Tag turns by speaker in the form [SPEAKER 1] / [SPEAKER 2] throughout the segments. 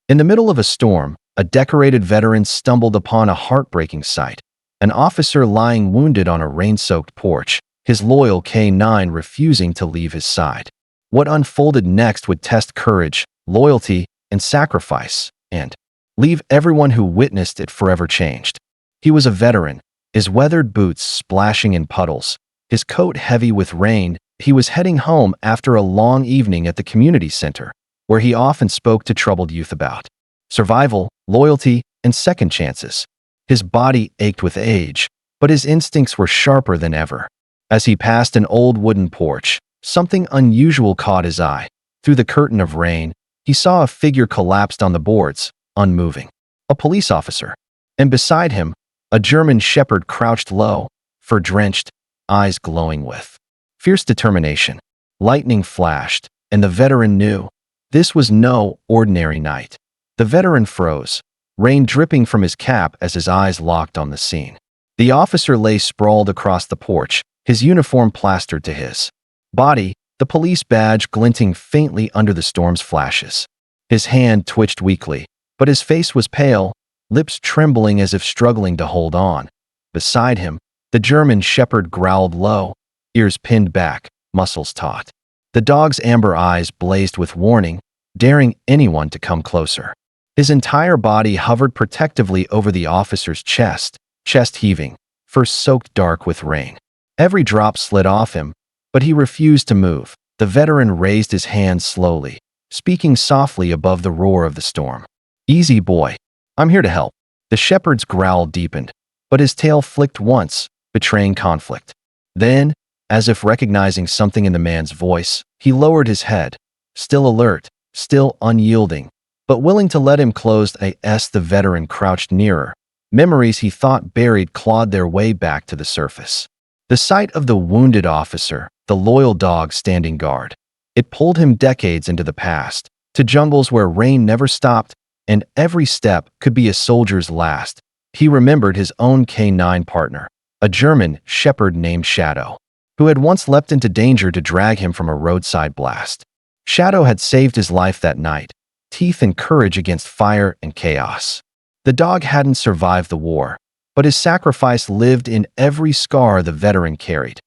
[SPEAKER 1] In the middle of a storm, a decorated veteran stumbled upon a heartbreaking sight. An officer lying wounded on a rain-soaked porch, his loyal K-9 refusing to leave his side. What unfolded next would test courage, loyalty, and sacrifice, and leave everyone who witnessed it forever changed. He was a veteran, his weathered boots splashing in puddles, his coat heavy with rain. He was heading home after a long evening at the community center, where he often spoke to troubled youth about survival, loyalty, and second chances. His body ached with age, but his instincts were sharper than ever. As he passed an old wooden porch, something unusual caught his eye. Through the curtain of rain, he saw a figure collapsed on the boards, unmoving. A police officer. And beside him, a German shepherd crouched low, fur-drenched, eyes glowing with fierce determination. Lightning flashed, and the veteran knew this was no ordinary night. The veteran froze, rain dripping from his cap as his eyes locked on the scene. The officer lay sprawled across the porch, his uniform plastered to his body, the police badge glinting faintly under the storm's flashes. His hand twitched weakly, but his face was pale, lips trembling as if struggling to hold on. Beside him, the German shepherd growled low, ears pinned back, muscles taut. The dog's amber eyes blazed with warning, daring anyone to come closer. His entire body hovered protectively over the officer's chest heaving, fur soaked dark with rain. Every drop slid off him, but he refused to move. The veteran raised his hand slowly, speaking softly above the roar of the storm. "Easy, boy. I'm here to help." The shepherd's growl deepened, but his tail flicked once, betraying conflict. Then, as if recognizing something in the man's voice, he lowered his head, still alert, still unyielding, but willing to let him close. The veteran crouched nearer. Memories he thought buried clawed their way back to the surface. The sight of the wounded officer, the loyal dog standing guard. It pulled him decades into the past, to jungles where rain never stopped, and every step could be a soldier's last. He remembered his own K-9 partner, a German shepherd named Shadow, who had once leapt into danger to drag him from a roadside blast. Shadow had saved his life that night, teeth and courage against fire and chaos. The dog hadn't survived the war, but his sacrifice lived in every scar the veteran carried.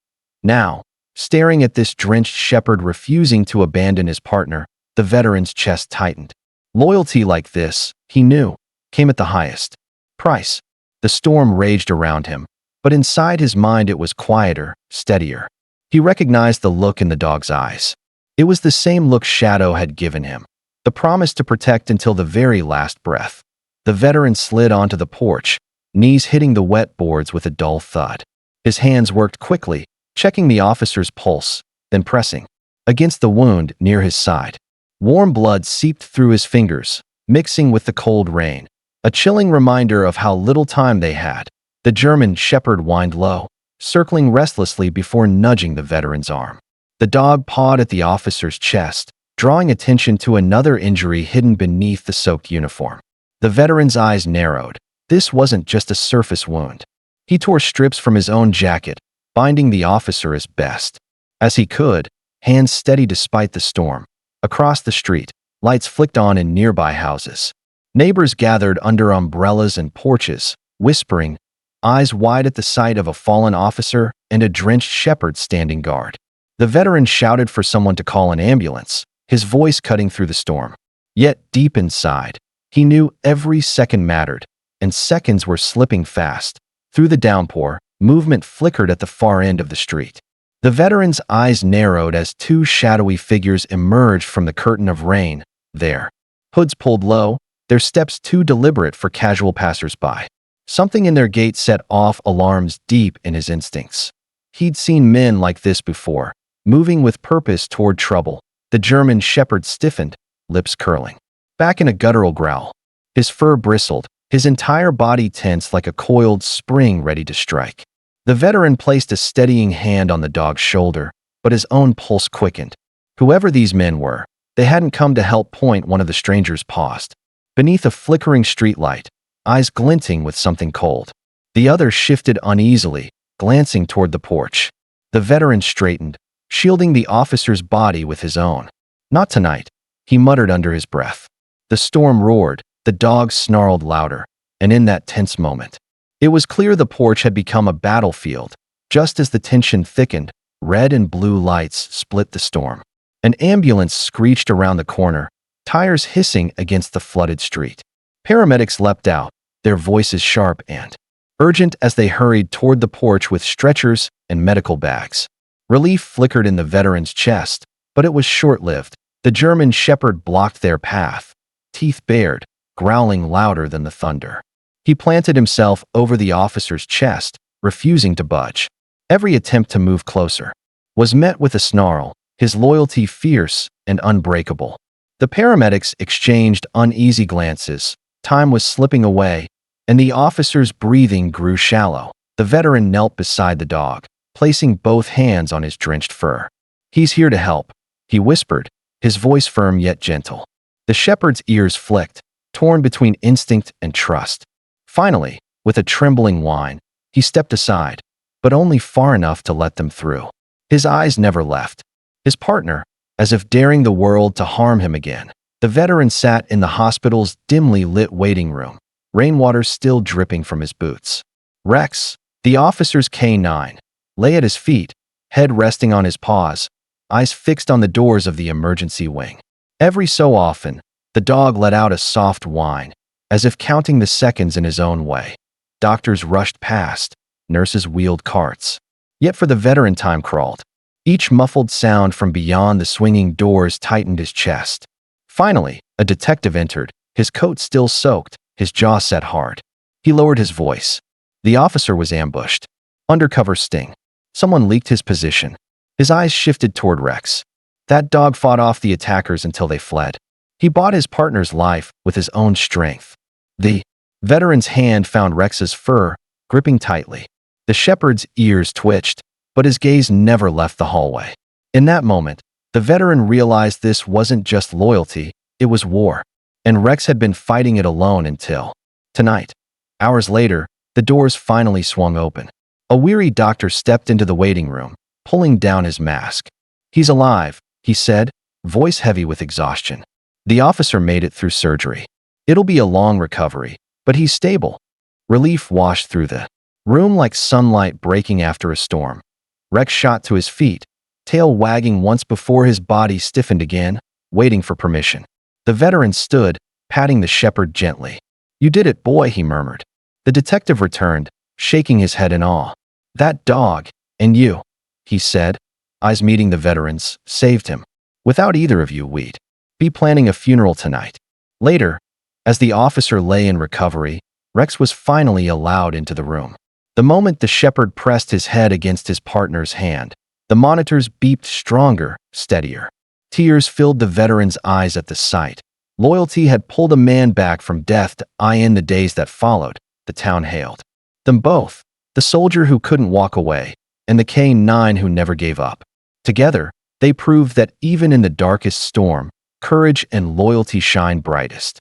[SPEAKER 1] Now, staring at this drenched shepherd refusing to abandon his partner, the veteran's chest tightened. Loyalty like this, he knew, came at the highest price. The storm raged around him, but inside his mind it was quieter, steadier. He recognized the look in the dog's eyes. It was the same look Shadow had given him, the promise to protect until the very last breath. The veteran slid onto the porch, knees hitting the wet boards with a dull thud. His hands worked quickly, checking the officer's pulse, then pressing against the wound near his side. Warm blood seeped through his fingers, mixing with the cold rain, a chilling reminder of how little time they had. The German shepherd whined low, circling restlessly before nudging the veteran's arm. The dog pawed at the officer's chest, drawing attention to another injury hidden beneath the soaked uniform. The veteran's eyes narrowed. This wasn't just a surface wound. He tore strips from his own jacket, binding the officer as best as he could, hands steady despite the storm. Across the street, lights flicked on in nearby houses. Neighbors gathered under umbrellas and porches, whispering, eyes wide at the sight of a fallen officer and a drenched shepherd standing guard. The veteran shouted for someone to call an ambulance, his voice cutting through the storm. Yet deep inside, he knew every second mattered, and seconds were slipping fast. Through the downpour, movement flickered at the far end of the street. The veteran's eyes narrowed as two shadowy figures emerged from the curtain of rain, their hoods pulled low, their steps too deliberate for casual passers-by. Something in their gait set off alarms deep in his instincts. He'd seen men like this before, moving with purpose toward trouble. The German shepherd stiffened, lips curling back in a guttural growl. His fur bristled, his entire body tense like a coiled spring ready to strike. The veteran placed a steadying hand on the dog's shoulder, but his own pulse quickened. Whoever these men were, they hadn't come to help. One of the strangers paused. Beneath a flickering streetlight, eyes glinting with something cold. The other shifted uneasily, glancing toward the porch. The veteran straightened, shielding the officer's body with his own. "Not tonight," he muttered under his breath. The storm roared, the dogs snarled louder, and in that tense moment, it was clear the porch had become a battlefield. Just as the tension thickened, red and blue lights split the storm. An ambulance screeched around the corner, tires hissing against the flooded street. Paramedics leapt out, their voices sharp and urgent as they hurried toward the porch with stretchers and medical bags. Relief flickered in the veteran's chest, but it was short-lived. The German shepherd blocked their path, teeth bared, growling louder than the thunder. He planted himself over the officer's chest, refusing to budge. Every attempt to move closer was met with a snarl, his loyalty fierce and unbreakable. The paramedics exchanged uneasy glances. Time was slipping away, and the officer's breathing grew shallow. The veteran knelt beside the dog, placing both hands on his drenched fur. "He's here to help," he whispered, his voice firm yet gentle. The shepherd's ears flicked, torn between instinct and trust. Finally, with a trembling whine, he stepped aside, but only far enough to let them through. His eyes never left his partner, as if daring the world to harm him again. The veteran sat in the hospital's dimly lit waiting room, rainwater still dripping from his boots. Rex, the officer's K9, lay at his feet, head resting on his paws, eyes fixed on the doors of the emergency wing. Every so often, the dog let out a soft whine, as if counting the seconds in his own way. Doctors rushed past, nurses wheeled carts. Yet for the veteran, time crawled. Each muffled sound from beyond the swinging doors tightened his chest. Finally, a detective entered, his coat still soaked, his jaw set hard. He lowered his voice. The officer was ambushed. Undercover sting. Someone leaked his position. His eyes shifted toward Rex. That dog fought off the attackers until they fled. He bought his partner's life with his own strength. The veteran's hand found Rex's fur, gripping tightly. The shepherd's ears twitched, but his gaze never left the hallway. In that moment, the veteran realized this wasn't just loyalty, it was war. And Rex had been fighting it alone until tonight. Hours later, the doors finally swung open. A weary doctor stepped into the waiting room, pulling down his mask. "He's alive," he said, voice heavy with exhaustion. "The officer made it through surgery. It'll be a long recovery, but he's stable." Relief washed through the room like sunlight breaking after a storm. Rex shot to his feet, tail wagging once before his body stiffened again, waiting for permission. The veteran stood, patting the shepherd gently. "You did it, boy," he murmured. The detective returned, shaking his head in awe. "That dog, and you," he said, eyes meeting the veteran's, "saved him. Without either of you, we'd be planning a funeral tonight." Later, as the officer lay in recovery, Rex was finally allowed into the room. The moment the shepherd pressed his head against his partner's hand, the monitors beeped stronger, steadier. Tears filled the veteran's eyes at the sight. Loyalty had pulled a man back from death to eye in the days that followed. The town hailed them both, the soldier who couldn't walk away, and the K9 who never gave up. Together, they proved that even in the darkest storm, courage and loyalty shine brightest.